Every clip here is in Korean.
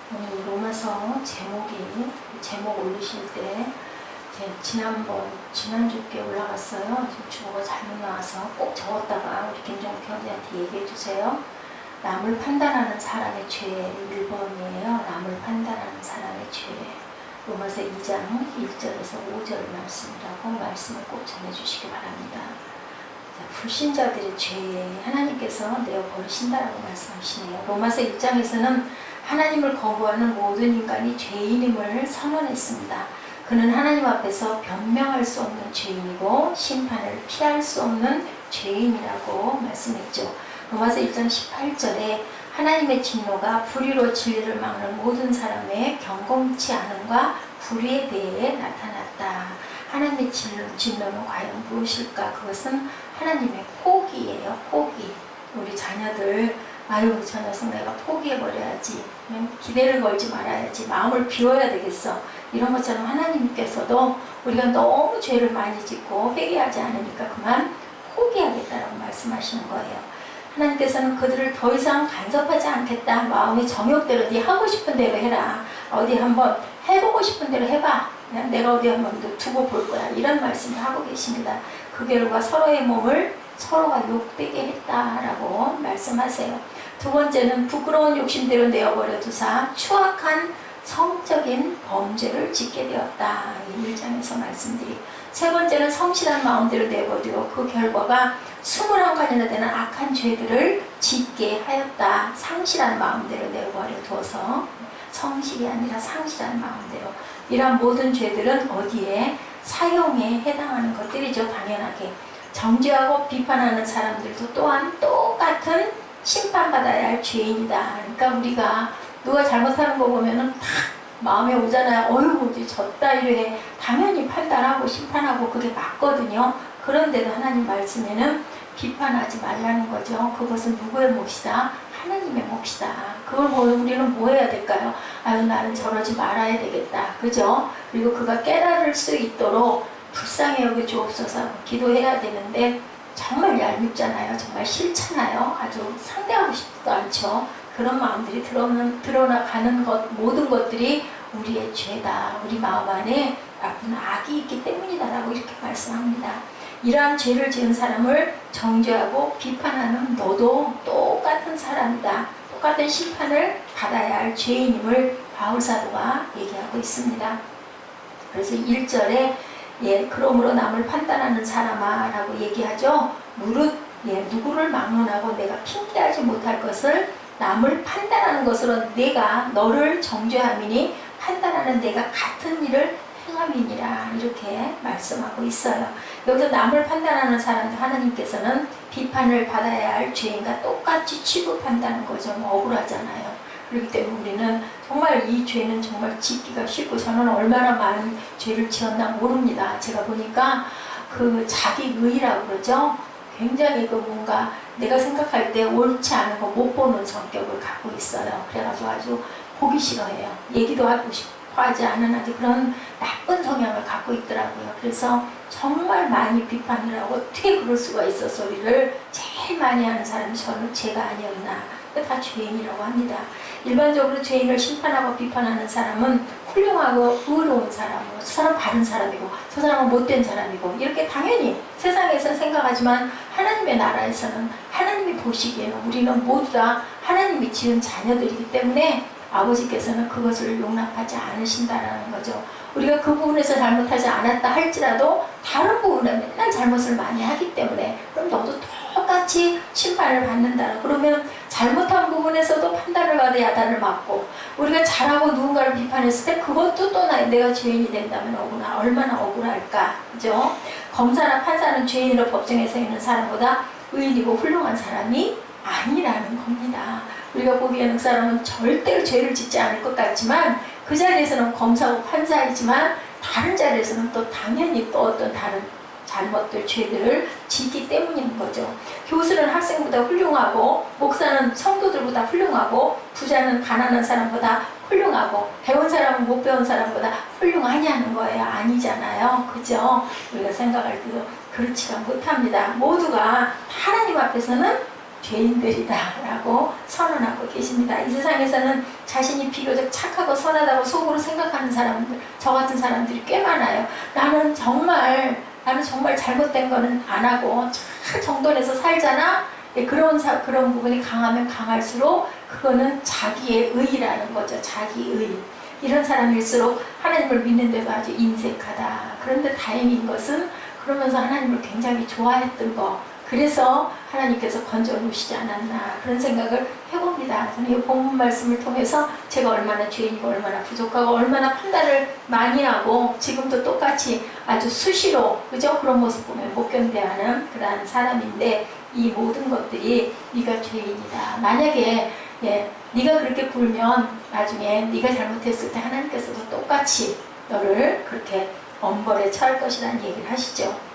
오늘 로마서 제목 올리실 때 지난주께 올라갔어요. 지금 주어가 잘못 나와서 꼭 적었다가 우리 김정욱 형제한테 얘기해 주세요. 남을 판단하는 사람의 죄 1번이에요. 남을 판단하는 사람의 죄. 로마서 2장 1절에서 5절 말씀이라고 말씀을 꼭 전해주시기 바랍니다. 불신자들의 죄에 하나님께서 내어 버리신다라고 말씀하시네요. 로마서 1장에서는 하나님을 거부하는 모든 인간이 죄인임을 선언했습니다. 그는 하나님 앞에서 변명할 수 없는 죄인이고 심판을 피할 수 없는 죄인이라고 말씀했죠. 로마서 1장 18절에 하나님의 진노가 불의로 진리를 막는 모든 사람의 경건치 않음과 불의에 대해 나타났다. 하나님의 진노는 과연 무엇일까? 그것은 하나님의 포기예요. 포기. 우리 자녀들 아유 저 녀석 내가 포기해버려야지, 기대를 걸지 말아야지, 마음을 비워야 되겠어, 이런 것처럼 하나님께서도 우리가 너무 죄를 많이 짓고 회개하지 않으니까 그만 포기하겠다라고 말씀하시는 거예요. 하나님께서는 그들을 더 이상 간섭하지 않겠다. 마음의 정욕대로 네 하고 싶은 대로 해라. 어디 한번 해보고 싶은 대로 해봐. 내가 어디 한번 두고 볼 거야. 이런 말씀을 하고 계십니다. 그 결과 서로의 몸을 서로가 욕되게 했다라고 말씀하세요. 두 번째는 부끄러운 욕심대로 내어버려 두사 추악한 성적인 범죄를 짓게 되었다. 1장에서 말씀드리. 세 번째는 성실한 마음대로 내버려 그 결과가 21가지나 되는 악한 죄들을 짓게 하였다. 상실한 마음대로 내버려 두어서, 성실이 아니라 상실한 마음대로. 이러한 모든 죄들은 어디에? 사형에 해당하는 것들이죠. 당연하게. 정죄하고 비판하는 사람들도 또한 똑같은 심판받아야 할 죄인이다. 그러니까 우리가 누가 잘못하는 거 보면은 탁 마음에 오잖아요. 어휴 졌다 이래. 당연히 판단하고 심판하고 그게 맞거든요. 그런데도 하나님 말씀에는 비판하지 말라는 거죠. 그것은 누구의 몫이다? 하나님의 몫이다. 그걸 보면 우리는 뭐 해야 될까요? 아유 나는 저러지 말아야 되겠다. 그죠? 그리고 그가 깨달을 수 있도록 불쌍히 여겨 주옵소서 기도해야 되는데 정말 얄밉잖아요. 정말 싫잖아요. 아주 상대하고 싶지도 않죠. 그런 마음들이 드러나가는 모든 것들이 우리의 죄다. 우리 마음 안에 나쁜 악이 있기 때문이다라고 이렇게 말씀합니다. 이러한 죄를 지은 사람을 정죄하고 비판하는 너도 똑같은 사람이다. 똑같은 심판을 받아야 할 죄인임을 바울사도가 얘기하고 있습니다. 그래서 1절에 그러므로 남을 판단하는 사람아 라고 얘기하죠. 무릇 누구를 막론하고 내가 핑계하지 못할 것을 남을 판단하는 것으로 내가 너를 정죄함이니 판단하는 내가 같은 일을 행함이니라, 이렇게 말씀하고 있어요. 여기서 남을 판단하는 사람들 하나님께서는 비판을 받아야 할 죄인과 똑같이 취급한다는 거죠. 억울하잖아요. 그렇기 때문에 우리는 정말 이 죄는 정말 짓기가 쉽고, 저는 얼마나 많은 죄를 지었나 모릅니다. 제가 보니까 그 자기의라고 그러죠. 굉장히 그 뭔가 내가 생각할 때 옳지 않은 거 못 보는 성격을 갖고 있어요. 그래가지고 아주 보기 싫어해요. 얘기도 하고 싶어 하지 않은 아주 그런 나쁜 성향을 갖고 있더라고요. 그래서 정말 많이 비판을 하고 어떻게 그럴 수가 있어 소리를 제일 많이 하는 사람이 저는 제가 아니었나. 다 죄인이라고 합니다. 일반적으로 죄인을 심판하고 비판하는 사람은 훌륭하고 의로운 사람이고, 저 사람 바른 사람이고, 저 사람은 못된 사람이고, 이렇게 당연히 세상에서는 생각하지만 하나님의 나라에서는 하나님이 보시기에는 우리는 모두 다 하나님이 지은 자녀들이기 때문에 아버지께서는 그것을 용납하지 않으신다라는 거죠. 우리가 그 부분에서 잘못하지 않았다 할지라도 다른 부분에 맨날 잘못을 많이 하기 때문에 그럼 너도 똑같이 심판을 받는다. 그러면 잘못한 부분에서도 판단을 받아 야단을 맞고, 우리가 잘하고 누군가를 비판했을 때 그것도 또 내가 죄인이 된다면 얼마나 억울할까. 그죠? 검사나 판사는 죄인으로 법정에 서 있는 사람보다 의인이고 훌륭한 사람이 아니라는 겁니다. 우리가 보기에는 그 사람은 절대로 죄를 짓지 않을 것 같지만 그 자리에서는 검사고 판사이지만 다른 자리에서는 또 당연히 또 어떤 다른 잘못들, 죄들을 짓기 때문인 거죠. 교수는 학생보다 훌륭하고, 목사는 성도들보다 훌륭하고, 부자는 가난한 사람보다 훌륭하고, 배운 사람은 못 배운 사람보다 훌륭하냐는 거예요. 아니잖아요. 그죠? 우리가 생각할 때도 그렇지가 못합니다. 모두가 하나님 앞에서는 죄인들이다라고 선언하고 계십니다. 이 세상에서는 자신이 비교적 착하고 선하다고 속으로 생각하는 사람들, 저 같은 사람들이 꽤 많아요. 나는 정말 잘못된 거는 안 하고 잘 정돈해서 살잖아. 그런 부분이 강하면 강할수록 그거는 자기의 의라는 거죠. 자기의. 이런 사람일수록 하나님을 믿는데도 아주 인색하다. 그런데 다행인 것은 그러면서 하나님을 굉장히 좋아했던 거. 그래서 하나님께서 건져 놓으시지 않았나 그런 생각을 해봅니다. 저는 이 본문 말씀을 통해서 제가 얼마나 죄인이고 얼마나 부족하고 얼마나 판단을 많이 하고 지금도 똑같이 아주 수시로 그죠? 그런 모습 보면 못 견뎌하는 그러한 사람인데 이 모든 것들이 네가 죄인이다. 만약에 네가 그렇게 굴면 나중에 네가 잘못했을 때 하나님께서도 똑같이 너를 그렇게 엄벌에 처할 것이라는 얘기를 하시죠.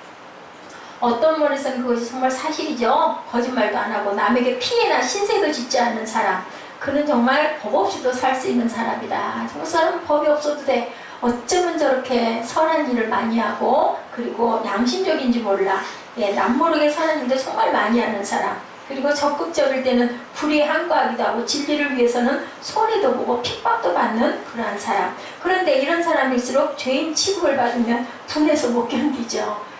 어떤 면에서는 그것이 정말 사실이죠. 거짓말도 안 하고 남에게 피해나 신세도 짓지 않는 사람, 그는 정말 법 없이도 살 수 있는 사람이다. 저 사람은 법이 없어도 돼. 어쩌면 저렇게 선한 일을 많이 하고 그리고 양심적인지 몰라. 남모르게 선한 일도 정말 많이 하는 사람, 그리고 적극적일 때는 불의에 항거하기도 하고 진리를 위해서는 손해도 보고 핍박도 받는 그러한 사람. 그런데 이런 사람일수록 죄인 취급을 받으면 분해서 못 견디죠.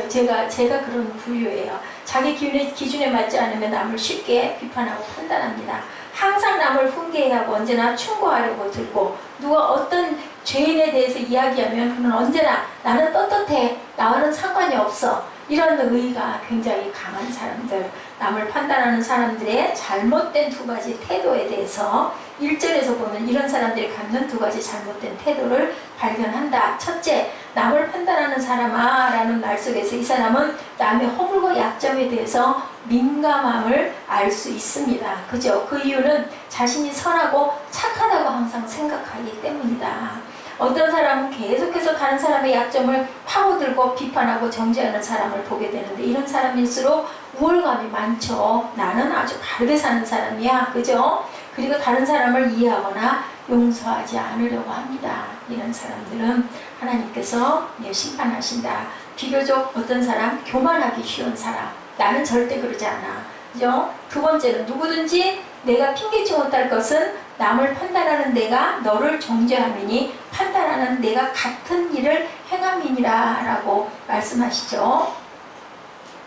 제가 그런 부류예요. 자기 기준에 맞지 않으면 남을 쉽게 비판하고 판단합니다. 항상 남을 훈계하고 언제나 충고하려고 들고, 누가 어떤 죄인에 대해서 이야기하면 그는 언제나 나는 떳떳해, 나와는 상관이 없어, 이런 의의가 굉장히 강한 사람들, 남을 판단하는 사람들의 잘못된 두 가지 태도에 대해서 1절에서 보면 이런 사람들이 갖는 두 가지 잘못된 태도를 발견한다. 첫째, 남을 판단하는 사람아 라는 말 속에서 이 사람은 남의 허물과 약점에 대해서 민감함을 알 수 있습니다. 그죠? 그 이유는 자신이 선하고 착하다고 항상 생각하기 때문이다. 어떤 사람은 계속해서 다른 사람의 약점을 파고들고 비판하고 정죄하는 사람을 보게 되는데, 이런 사람일수록 우월감이 많죠. 나는 아주 바르게 사는 사람이야. 그죠? 그리고 다른 사람을 이해하거나 용서하지 않으려고 합니다. 이런 사람들은 하나님께서 심판하신다. 비교적 어떤 사람, 교만하기 쉬운 사람, 나는 절대 그러지 않아. 그죠? 두 번째는 누구든지 내가 핑계치 못할 것은 남을 판단하는 내가 너를 정죄함이니 판단하는 내가 같은 일을 행함이니라 라고 말씀하시죠.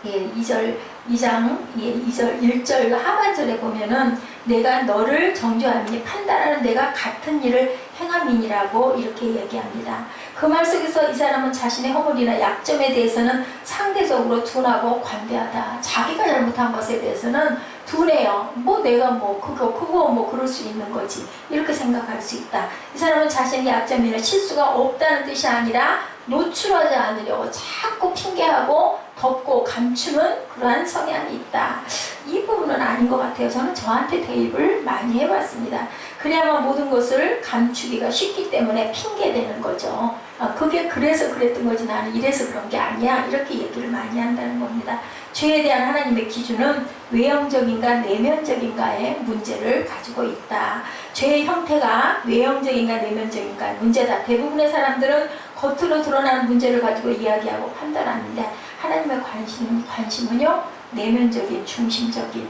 2장 1절 하반절에 보면은 내가 너를 정죄함이니 판단하는 내가 같은 일을 행함이니라고 이렇게 얘기합니다. 그 말 속에서 이 사람은 자신의 허물이나 약점에 대해서는 상대적으로 둔하고 관대하다. 자기가 잘못한 것에 대해서는 둔해요. 내가 그거 그럴 수 있는 거지, 이렇게 생각할 수 있다. 이 사람은 자신의 약점이나 실수가 없다는 뜻이 아니라 노출하지 않으려고 자꾸 핑계하고 덮고 감추는 그러한 성향이 있다. 이 부분은 아닌 것 같아요. 저는 저한테 대입을 많이 해봤습니다. 그래야만 모든 것을 감추기가 쉽기 때문에 핑계대는 거죠. 그게 그래서 그랬던 거지 나는 이래서 그런 게 아니야, 이렇게 얘기를 많이 한다는 겁니다. 죄에 대한 하나님의 기준은 외형적인가 내면적인가의 문제를 가지고 있다. 죄의 형태가 외형적인가 내면적인가 문제다. 대부분의 사람들은 겉으로 드러나는 문제를 가지고 이야기하고 판단하는데, 하나님의 관심은요, 내면적인 중심적인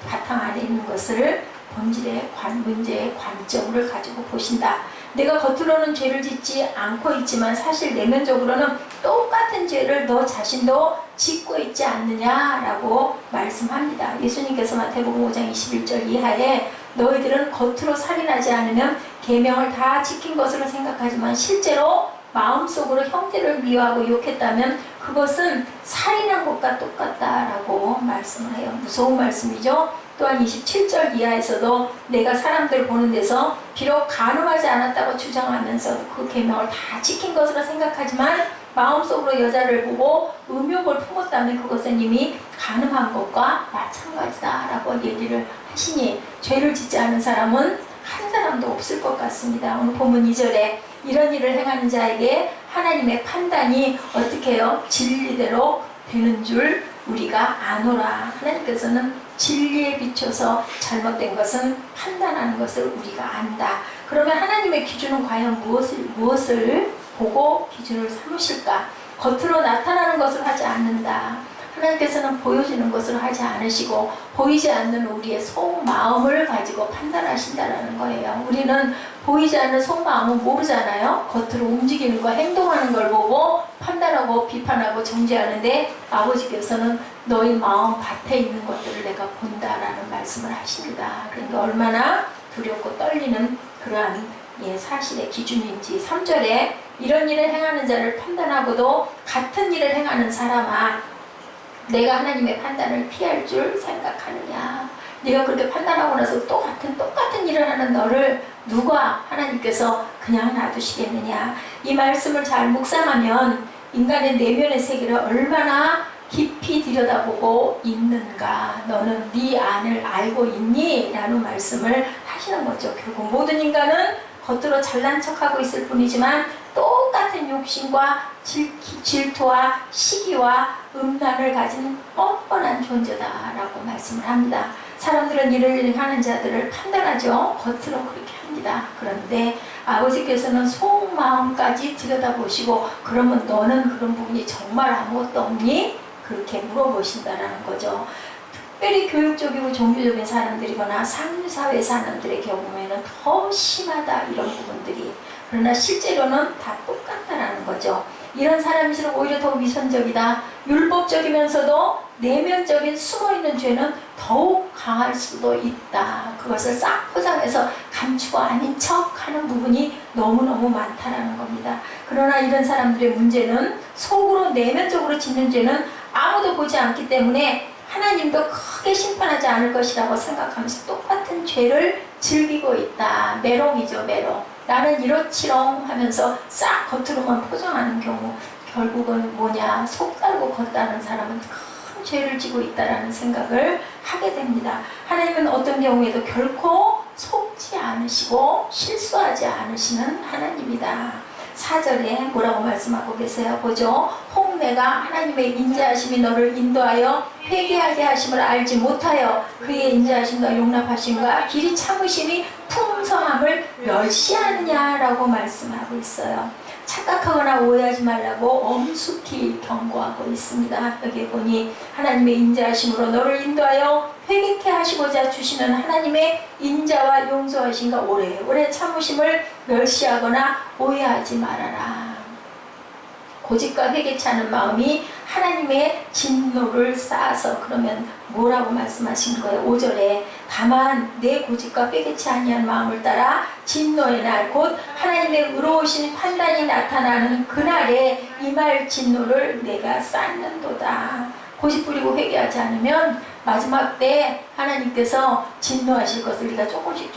바탕 안에 있는 것을 본질의 문제의 관점을 가지고 보신다. 내가 겉으로는 죄를 짓지 않고 있지만 사실 내면적으로는 똑같은 죄를 너 자신도 짓고 있지 않느냐라고 말씀합니다. 예수님께서 마태복음 5장 21절 이하에 너희들은 겉으로 살인하지 않으면 계명을 다 지킨 것으로 생각하지만 실제로 마음속으로 형제를 미워하고 욕했다면 그것은 살인한 것과 똑같다라고 말씀을 해요. 무서운 말씀이죠. 또한 27절 이하에서도 내가 사람들 보는 데서 비록 간음하지 않았다고 주장하면서 그 계명을 다 지킨 것으로 생각하지만 마음속으로 여자를 보고 음욕을 품었다면 그것은 이미 간음한 것과 마찬가지다라고 얘기를 하시니, 죄를 짓지 않은 사람은 한 사람도 없을 것 같습니다. 오늘 본문 2절에 이런 일을 행하는 자에게 하나님의 판단이 어떻게 해요? 진리대로 되는 줄 우리가 아노라. 하나님께서는 진리에 비춰서 잘못된 것은 판단하는 것을 우리가 안다. 그러면 하나님의 기준은 과연 무엇을 보고 기준을 삼으실까? 겉으로 나타나는 것을 하지 않는다. 하나님께서는 보여지는 것으로 하지 않으시고 보이지 않는 우리의 속마음을 가지고 판단하신다라는 거예요. 우리는 보이지 않는 속마음은 모르잖아요. 겉으로 움직이는 거, 행동하는 걸 보고 판단하고 비판하고 정죄하는데 아버지께서는 너희 마음 밭에 있는 것들을 내가 본다라는 말씀을 하십니다. 그러니까 얼마나 두렵고 떨리는 그러한 사실의 기준인지. 3절에 이런 일을 행하는 자를 판단하고도 같은 일을 행하는 사람아 내가 하나님의 판단을 피할 줄 생각하느냐. 네가 그렇게 판단하고 나서 똑같은 일을 하는 너를 누가 하나님께서 그냥 놔두시겠느냐. 이 말씀을 잘 묵상하면 인간의 내면의 세계를 얼마나 깊이 들여다보고 있는가. 너는 네 안을 알고 있니? 라는 말씀을 하시는 거죠. 결국 모든 인간은 겉으로 잘난 척하고 있을 뿐이지만 똑같은 욕심과 질투와 시기와 음란을 가진 뻔뻔한 존재다라고 말씀을 합니다. 사람들은 이를 하는 자들을 판단하죠. 겉으로 그렇게 합니다. 그런데 아버지께서는 속마음까지 들여다보시고 그러면 너는 그런 부분이 정말 아무것도 없니? 그렇게 물어보신다라는 거죠. 특별히 교육적이고 종교적인 사람들이거나 상류사회 사람들의 경우에는 더 심하다 이런 부분들이. 그러나 실제로는 다 똑같다라는 거죠. 이런 사람일수록 오히려 더 위선적이다. 율법적이면서도 내면적인 숨어있는 죄는 더욱 강할 수도 있다. 그것을 싹 포장해서 감추고 아닌 척하는 부분이 너무너무 많다라는 겁니다. 그러나 이런 사람들의 문제는 속으로 내면적으로 짓는 죄는 아무도 보지 않기 때문에 하나님도 크게 심판하지 않을 것이라고 생각하면서 똑같은 죄를 즐기고 있다. 메롱이죠, 메롱. 나는 이렇지롱 하면서 싹 겉으로만 포장하는 경우 결국은 뭐냐, 속 달고 걷다는 사람은 큰 죄를 지고 있다라는 생각을 하게 됩니다. 하나님은 어떤 경우에도 결코 속지 않으시고 실수하지 않으시는 하나님이다. 4절에 뭐라고 말씀하고 계세요? 보죠. 혹 내가 하나님의 인자하심이 너를 인도하여 회개하게 하심을 알지 못하여 그의 인자하심과 용납하심과 길이 참으심이 풍성함을 멸시하느냐라고 말씀하고 있어요. 착각하거나 오해하지 말라고 엄숙히 경고하고 있습니다. 여기 보니 하나님의 인자하심으로 너를 인도하여 회개케 하시고자 주시는 하나님의 인자와 용서하심과 오래 참으심을 멸시하거나 오해하지 말아라. 고집과 회개치 않은 마음이 하나님의 진노를 쌓아서. 그러면 뭐라고 말씀하신 거예요? 5절에 다만 내 고집과 회개치 아니한 마음을 따라 진노의 날 곧 하나님의 의로우신 판단이 나타나는 그날에 임할 진노를 내가 쌓는도다. 고집 부리고 회개하지 않으면 마지막 때 하나님께서 진노하실 것을 네가 조금씩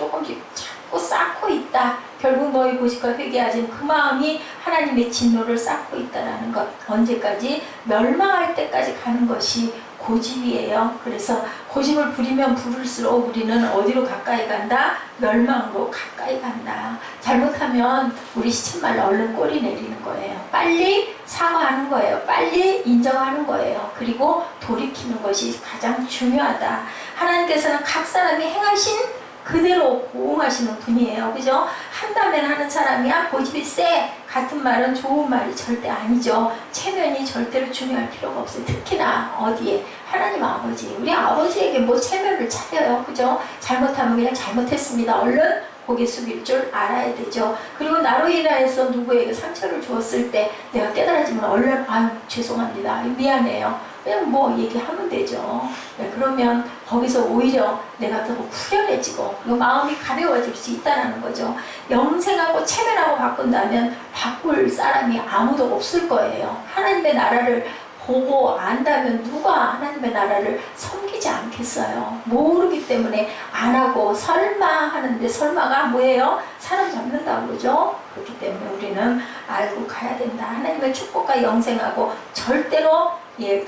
자꾸 쌓고 있다. 결국 너희 고집과 회개하진 그 마음이 하나님의 진노를 쌓고 있다라는 것. 언제까지? 멸망할 때까지 가는 것이 고집이에요. 그래서 고집을 부리면 부릴수록 우리는 어디로 가까이 간다? 멸망으로 가까이 간다. 잘못하면 우리 시쳇말로 얼른 꼬리 내리는 거예요. 빨리 사과하는 거예요. 빨리 인정하는 거예요. 그리고 돌이키는 것이 가장 중요하다. 하나님께서는 각 사람이 행하신 그대로 보응하시는 분이에요. 그죠? 한다면 하는 사람이야. 고집이 세. 같은 말은 좋은 말이 절대 아니죠. 체면이 절대로 중요할 필요가 없어요. 특히나 어디에? 하나님 아버지. 우리 아버지에게 뭐 체면을 차려요. 그죠? 잘못하면 그냥 잘못했습니다. 얼른 고개 숙일 줄 알아야 되죠. 그리고 나로 인하여서 누구에게 상처를 주었을 때 내가 깨달아지면 얼른 죄송합니다. 미안해요. 그냥 뭐 얘기하면 되죠. 네, 그러면 거기서 오히려 내가 더 후련해지고 마음이 가벼워질 수 있다는 거죠. 영생하고 체면하고 바꾼다면 바꿀 사람이 아무도 없을 거예요. 하나님의 나라를 보고 안다면 누가 하나님의 나라를 섬기지 않겠어요. 모르기 때문에 안 하고 설마 하는데 설마가 뭐예요? 사람 잡는다고 그러죠. 그렇기 때문에 우리는 알고 가야 된다. 하나님의 축복과 영생하고 절대로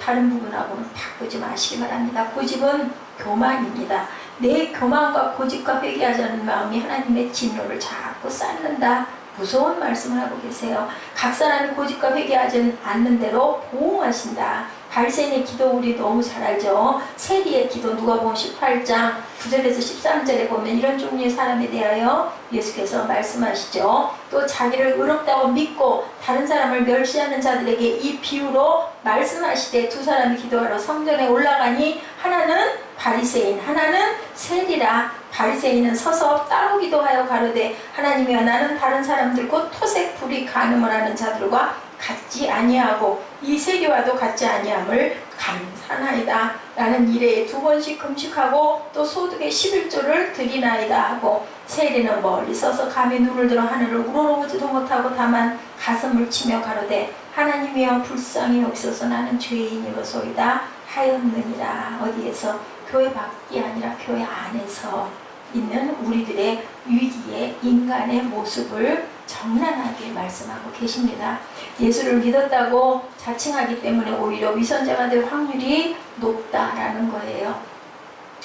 다른 부분하고는 바꾸지 마시기 바랍니다. 고집은 교만입니다. 내 교만과 고집과 회개하지 않는 마음이 하나님의 진노를 자꾸 쌓는다. 무서운 말씀을 하고 계세요. 각 사람이 고집과 회개하지 않는 대로 보응하신다. 바리새인의 기도 우리 너무 잘 알죠. 세리의 기도 누가복음 18장 9절에서 13절에 보면 이런 종류의 사람에 대하여 예수께서 말씀하시죠. 또 자기를 의롭다고 믿고 다른 사람을 멸시하는 자들에게 이 비유로 말씀하시되 두 사람이 기도하러 성전에 올라가니 하나는 바리새인 하나는 세리라. 바리새인은 서서 따로 기도하여 가로되 하나님이여 나는 다른 사람들 곧 토색 불이 간음을 하는 자들과 같지 아니하고 이 세리와도 같지 아니함을 감사나이다. 나는 일에 2번씩 금식하고 또 소득의 11조를 드리나이다 하고 세리는 멀리 서서 감히 눈을 들어 하늘을 우러러보지도 못하고 다만 가슴을 치며 가로되 하나님이여 불쌍히 여기소서 나는 죄인이로소이다 하였느니라. 어디에서? 교회 밖이 아니라 교회 안에서 있는 우리들의 위기의 인간의 모습을 정난하게 말씀하고 계십니다. 예수를 믿었다고 자칭하기 때문에 오히려 위선자가 될 확률이 높다라는 거예요.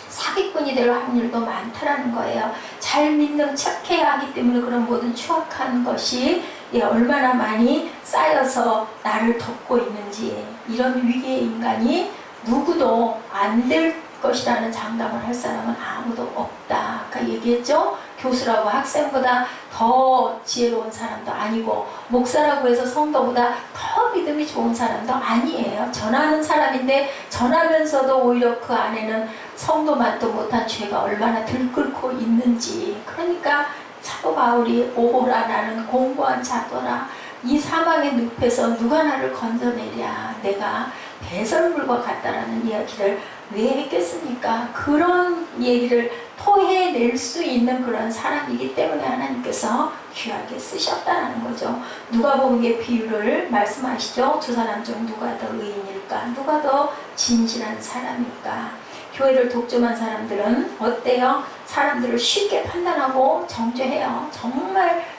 사기꾼이 될 확률도 많다라는 거예요. 잘 믿는 척해야 하기 때문에 그런 모든 추악한 것이 얼마나 많이 쌓여서 나를 덮고 있는지, 이런 위기의 인간이 누구도 안 될 것이라는 장담을 할 사람은 아무도 없다. 아까 얘기했죠? 교수라고 학생보다 더 지혜로운 사람도 아니고 목사라고 해서 성도보다 더 믿음이 좋은 사람도 아니에요. 전하는 사람인데 전하면서도 오히려 그 안에는 성도만도 못한 죄가 얼마나 들끓고 있는지. 그러니까 사도 바울이 오호라 나는 공고한 자도라. 이 사망의 늪에서 누가 나를 건져내랴. 내가 배설물과 같다라는 이야기를 왜 했겠습니까? 그런 얘기를 토해낼 수 있는 그런 사람이기 때문에 하나님께서 귀하게 쓰셨다는 거죠. 누가복음의 비유를 말씀하시죠. 두 사람 중 누가 더 의인일까? 누가 더 진실한 사람일까? 교회를 독점한 사람들은 어때요? 사람들을 쉽게 판단하고 정죄해요.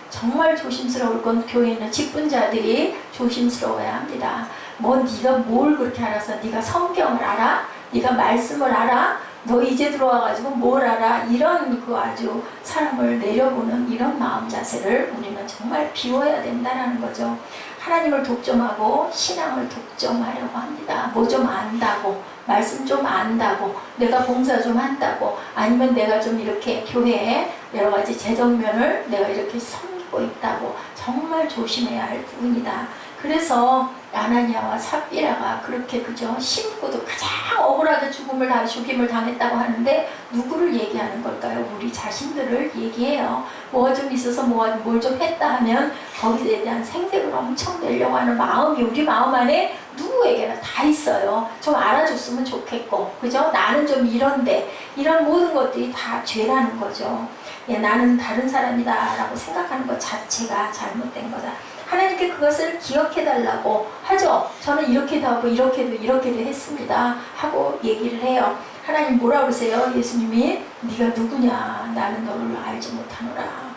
정말 조심스러울 건 교회는 직분자들이 조심스러워야 합니다. 뭐 네가 뭘 그렇게 알아서? 네가 성경을 알아? 네가 말씀을 알아? 너 이제 들어와가지고 뭘 알아? 이런 그 아주 사람을 내려보는 이런 마음 자세를 우리는 정말 비워야 된다는 거죠. 하나님을 독점하고 신앙을 독점하려고 합니다. 뭐 좀 안다고, 말씀 좀 안다고, 내가 봉사 좀 한다고, 아니면 내가 좀 이렇게 교회에 여러 가지 재정면을 내가 이렇게 섬기고 있다고, 정말 조심해야 할 부분이다. 그래서 아나니아와 삽비라가 그렇게 심고도 가장 억울하게 죽임을 당했다고 하는데 누구를 얘기하는 걸까요? 우리 자신들을 얘기해요. 뭐가 좀 있어서 뭘 좀 했다 하면 거기에 대한 생색을 엄청 내려고 하는 마음이 우리 마음 안에 누구에게나 다 있어요. 좀 알아줬으면 좋겠고, 그죠? 나는 좀 이런데, 이런 모든 것들이 다 죄라는 거죠. 나는 다른 사람이다 라고 생각하는 것 자체가 잘못된 거다. 하나님께 그것을 기억해달라고 하죠. 저는 이렇게도 하고 이렇게도 했습니다 하고 얘기를 해요. 하나님 뭐라 그러세요? 예수님이 네가 누구냐? 나는 너를 알지 못하노라.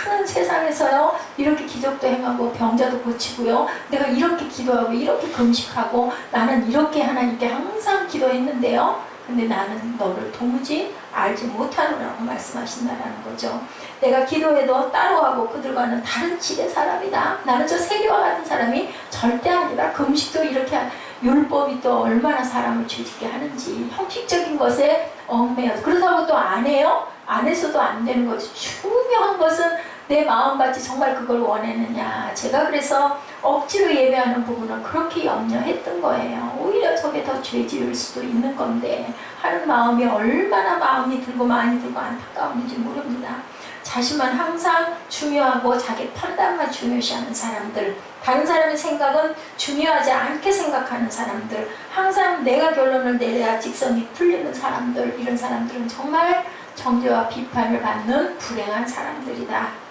큰 세상에서요 이렇게 기적도 행하고 병자도 고치고요, 내가 이렇게 기도하고 이렇게 금식하고 나는 이렇게 하나님께 항상 기도했는데요, 근데 나는 너를 도무지 알지 못하노라고 말씀하신다라는 거죠. 내가 기도해도 따로 하고 그들과는 다른 지대 사람이다. 나는 저 세리와 같은 사람이 절대 아니다. 금식도 이렇게 율법이 또 얼마나 사람을 죄짓게 하는지, 형식적인 것에 얽매여. 그렇다고 또 안 해요? 안 해서도 안 되는 거지. 중요한 것은 내 마음같이 정말 그걸 원했느냐. 제가 그래서 억지로 예배하는 부분을 그렇게 염려했던 거예요. 오히려 저게 더 죄지을 수도 있는 건데 하는 마음이 얼마나 마음이 들고 많이 들고 안타까운지 모릅니다. 자신만 항상 중요하고 자기 판단만 중요시하는 사람들, 다른 사람의 생각은 중요하지 않게 생각하는 사람들, 항상 내가 결론을 내려야 직성이 풀리는 사람들, 이런 사람들은 정말 정죄와 비판을 받는 불행한 사람들이다.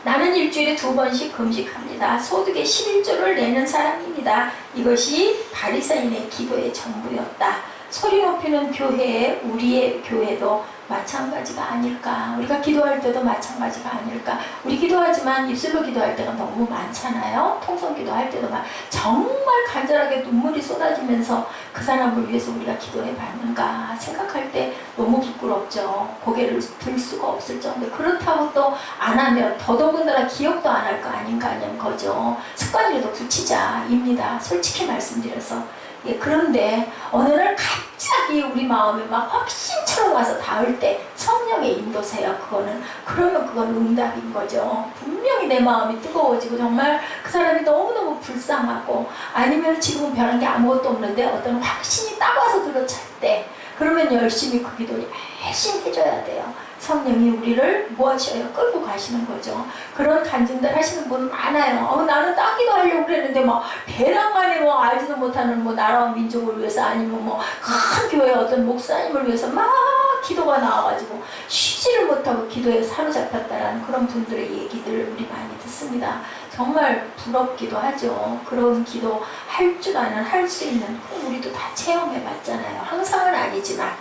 나는 일주일에 2번씩 금식합니다. 소득의 11조를 내는 사람입니다. 이것이 바리새인의 기도의 전부였다. 소리 높이는 교회, 우리의 교회도 마찬가지가 아닐까. 우리가 기도할 때도 마찬가지가 아닐까. 우리 기도하지만 입술로 기도할 때가 너무 많잖아요. 통성 기도할 때도 정말 간절하게 눈물이 쏟아지면서 그 사람을 위해서 우리가 기도해 봤는가 생각할 때 너무 부끄럽죠. 고개를 들 수가 없을 정도. 그렇다고 또 안 하면 더더군다나 기억도 안 할 거 아닌가 하는 거죠. 습관이라도 붙이자입니다. 솔직히 말씀드려서. 예, 그런데 어느 날 갑자기 우리 마음에 막 확신처럼 와서 닿을 때 성령의 인도세요. 그러면 그건 응답인 거죠. 분명히 내 마음이 뜨거워지고 정말 그 사람이 너무너무 불쌍하고 아니면 지금은 변한 게 아무것도 없는데 어떤 확신이 딱 와서 들어찰 때 그러면 열심히 그 기도를 열심히 해줘야 돼요. 성령이 우리를 뭐 하셔요? 끌고 가시는 거죠. 그런 간증들 하시는 분 많아요. 나는 딱 기도하려고 그랬는데 배낭만에 알지도 못하는 나라와 민족을 위해서 아니면 큰 교회 어떤 목사님을 위해서 막 기도가 나와가지고 쉬지를 못하고 기도에 사로잡혔다라는 그런 분들의 얘기들을 우리 많이 듣습니다. 정말 부럽기도 하죠. 그런 기도 할 줄 아는 할 수 있는 우리도 다 체험해 봤잖아요. 항상은 아니지만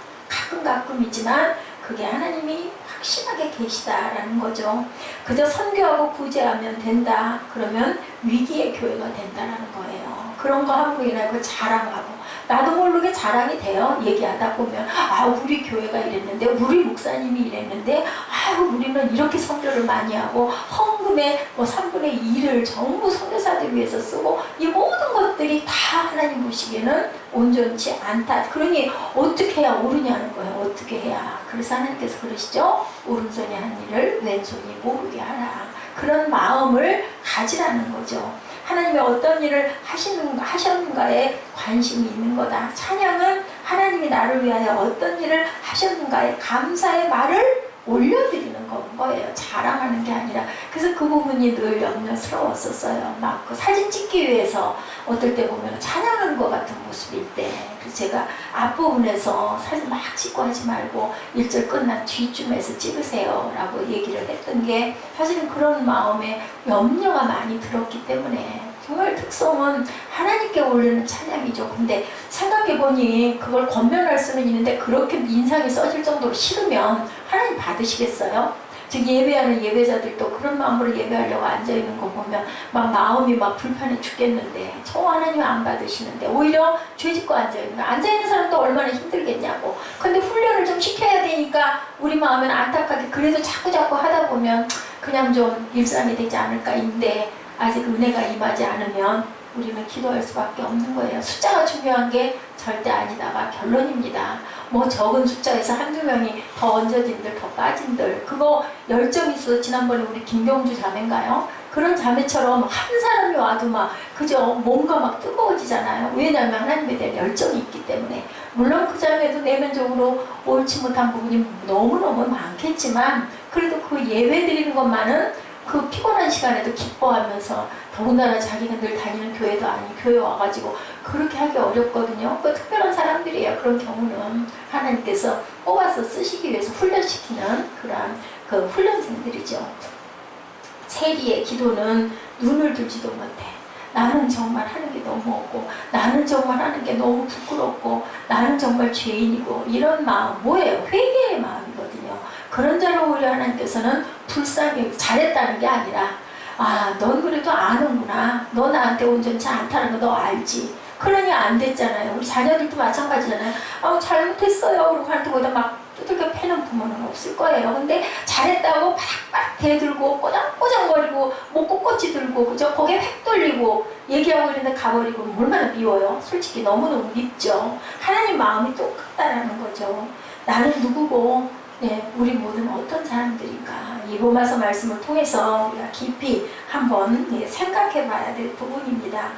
가끔이지만 그게 하나님이 확실하게 계시다라는 거죠. 그저 선교하고 구제하면 된다. 그러면 위기의 교회가 된다라는 거예요. 그런 거 하고 인해 그 자랑하고 나도 모르게 자랑이 돼요. 얘기하다 보면 우리 교회가 이랬는데 우리 목사님이 이랬는데 우리는 이렇게 선교를 많이 하고 헌금의 3분의 2를 전부 선교사들 위해서 쓰고 이 모든 것들이 다 하나님 보시기에는 온전치 않다. 그러니 어떻게 해야 오르냐는 거예요. 어떻게 해야. 그래서 하나님께서 그러시죠. 오른손이 한 일을 왼손이 모르게 하라. 그런 마음을 가지라는 거죠. 하나님이 어떤 일을 하셨는가에 관심이 있는 거다. 찬양은 하나님이 나를 위하여 어떤 일을 하셨는가에 감사의 말을 올려드리는 거예요. 자랑하는 게 아니라. 그래서 그 부분이 늘 염려스러웠었어요. 막 그 사진 찍기 위해서 어떨 때 보면 찬양하는 것 같은 모습일 때. 그래서 제가 앞부분에서 사진 막 찍고 하지 말고 1절 끝난 뒤쯤에서 찍으세요 라고 얘기를 했던 게 사실은 그런 마음에 염려가 많이 들었기 때문에 정말 특성은 하나님께 올리는 찬양이죠. 근데 생각해보니 그걸 권면할 수는 있는데 그렇게 인상이 써질 정도로 싫으면 하나님 받으시겠어요? 즉 예배하는 예배자들도 그런 마음으로 예배하려고 앉아있는 거 보면 마음이 불편해 죽겠는데 저 하나님 안 받으시는데 오히려 죄 짓고 앉아있는 거야. 앉아있는 사람도 얼마나 힘들겠냐고. 근데 훈련을 좀 시켜야 되니까 우리 마음은 안타깝게 그래도 자꾸 하다 보면 그냥 좀 일상이 되지 않을까인데 아직 은혜가 임하지 않으면 우리는 기도할 수밖에 없는 거예요. 숫자가 중요한 게 절대 아니다가 결론입니다. 적은 숫자에서 한두 명이 더 얹어진들 더 빠진들 그거 열정이 있어서 지난번에 우리 김경주 자매인가요? 그런 자매처럼 한 사람이 와도 그저 뭔가 뜨거워지잖아요. 왜냐하면 하나님에 대한 열정이 있기 때문에. 물론 그 자매도 내면적으로 옳지 못한 부분이 너무너무 많겠지만 그래도 그 예배 드리는 것만은 그 피곤한 시간에도 기뻐하면서 더군다나 자기가 늘 다니는 교회도 아닌 교회 와가지고 그렇게 하기 어렵거든요. 그 특별한 사람들이에요. 그런 경우는 하나님께서 뽑아서 쓰시기 위해서 훈련시키는 그러한 그 훈련생들이죠. 세리의 기도는 눈을 들지도 못해. 나는 정말 하는 게 너무 없고 나는 정말 하는 게 너무 부끄럽고 나는 정말 죄인이고 이런 마음 뭐예요? 회개의 마음이거든요. 그런 자를 오히려 하나님께서는 불쌍히 잘했다는 게 아니라 넌 그래도 아는구나. 너 나한테 온전치 않다는 거 너 알지. 그러니 안 됐잖아요. 우리 자녀들도 마찬가지잖아요. 잘못했어요. 그러고 하는데 거기다 두들겨 패는 부모는 없을 거예요. 근데 잘했다고 팍팍 대들고 꼬장꼬장거리고 목 꼿꼿이 들고 그저 거기에 획 돌리고 얘기하고 있는데 가버리고 얼마나 미워요. 솔직히 너무너무 밉죠. 하나님 마음이 똑같다라는 거죠. 나는 누구고 우리 모두는 어떤 사람들인가. 이 로마서 말씀을 통해서 우리가 깊이 한번 생각해 봐야 될 부분입니다.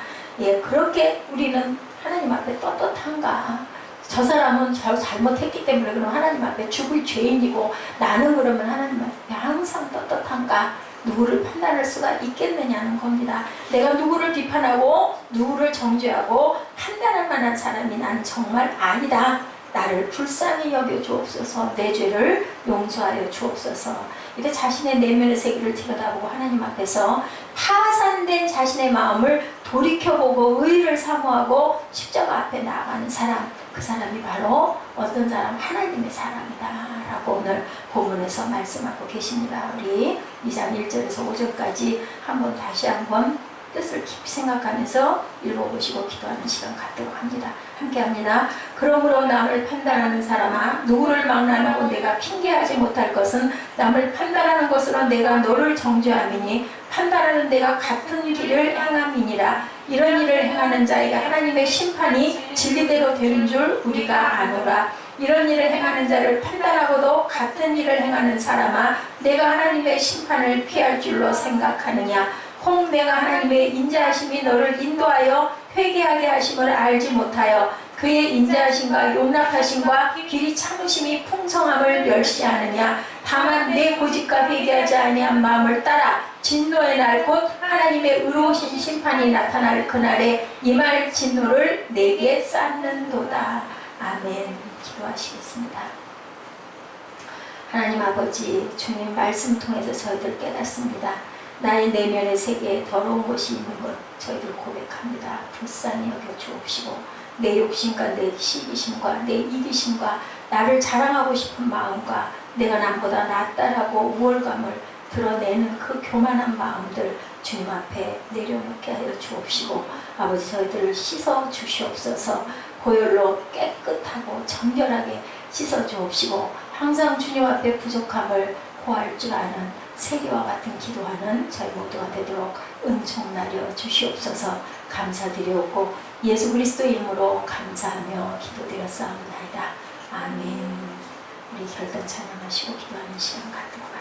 그렇게 우리는 하나님 앞에 떳떳한가. 저 사람은 잘못했기 때문에 그럼 하나님 앞에 죽을 죄인이고 나는 그러면 하나님 앞에 항상 떳떳한가. 누구를 판단할 수가 있겠느냐는 겁니다. 내가 누구를 비판하고 누구를 정죄하고 판단할 만한 사람이 나는 정말 아니다. 나를 불쌍히 여겨 주옵소서. 내 죄를 용서하여 주옵소서. 이렇게 자신의 내면의 세계를 들여다보고 하나님 앞에서 파산된 자신의 마음을 돌이켜보고 의를 사모하고 십자가 앞에 나아가는 사람, 그 사람이 바로 어떤 사람? 하나님의 사람이다 라고 오늘 본문에서 말씀하고 계십니다. 우리 2장 1절에서 5절까지 한번 다시 한번 뜻을 깊이 생각하면서 읽어보시고 기도하는 시간 갖도록 합니다. 함께 합니다. 그러므로 남을 판단하는 사람아, 누구를 막론하고 내가 핑계하지 못할 것은 남을 판단하는 것으로 내가 너를 정죄함이니 판단하는 내가 같은 길을 행함이니라. 이런 일을 행하는 자에게 하나님의 심판이 진리대로 되는 줄 우리가 아노라. 이런 일을 행하는 자를 판단하고도 같은 일을 행하는 사람아, 내가 하나님의 심판을 피할 줄로 생각하느냐. 혹 내가 하나님의 인자하심이 너를 인도하여 회개하게 하심을 알지 못하여 그의 인자하심과 용납하심과 길이 참으심이 풍성함을 멸시하느냐. 다만 내 고집과 회개하지 아니한 마음을 따라 진노의 날 곧 하나님의 의로우신 심판이 나타날 그날에 임할 진노를 내게 쌓는도다. 아멘. 기도하시겠습니다. 하나님 아버지, 주님 말씀 통해서 저희들 깨닫습니다. 나의 내면의 세계에 더러운 것이 있는 것 저희들 고백합니다. 불쌍히 여겨 주옵시고 내 욕심과 내 시기심과 내 이기심과 나를 자랑하고 싶은 마음과 내가 남보다 낫다라고 우월감을 드러내는 그 교만한 마음들 주님 앞에 내려놓게 하여 주옵시고 아버지 저희들을 씻어 주시옵소서. 보혈로 깨끗하고 정결하게 씻어 주옵시고 항상 주님 앞에 부족함을 고할 줄 아는 세리와 같은 기도하는 저희 모두가 되도록 은총 나려 주시옵소서. 감사드리옵고 예수 그리스도의 이름으로 감사하며 기도드렸사옵나이다. 아멘. 우리 결단 찬양하시고 기도하는 시간 갖도록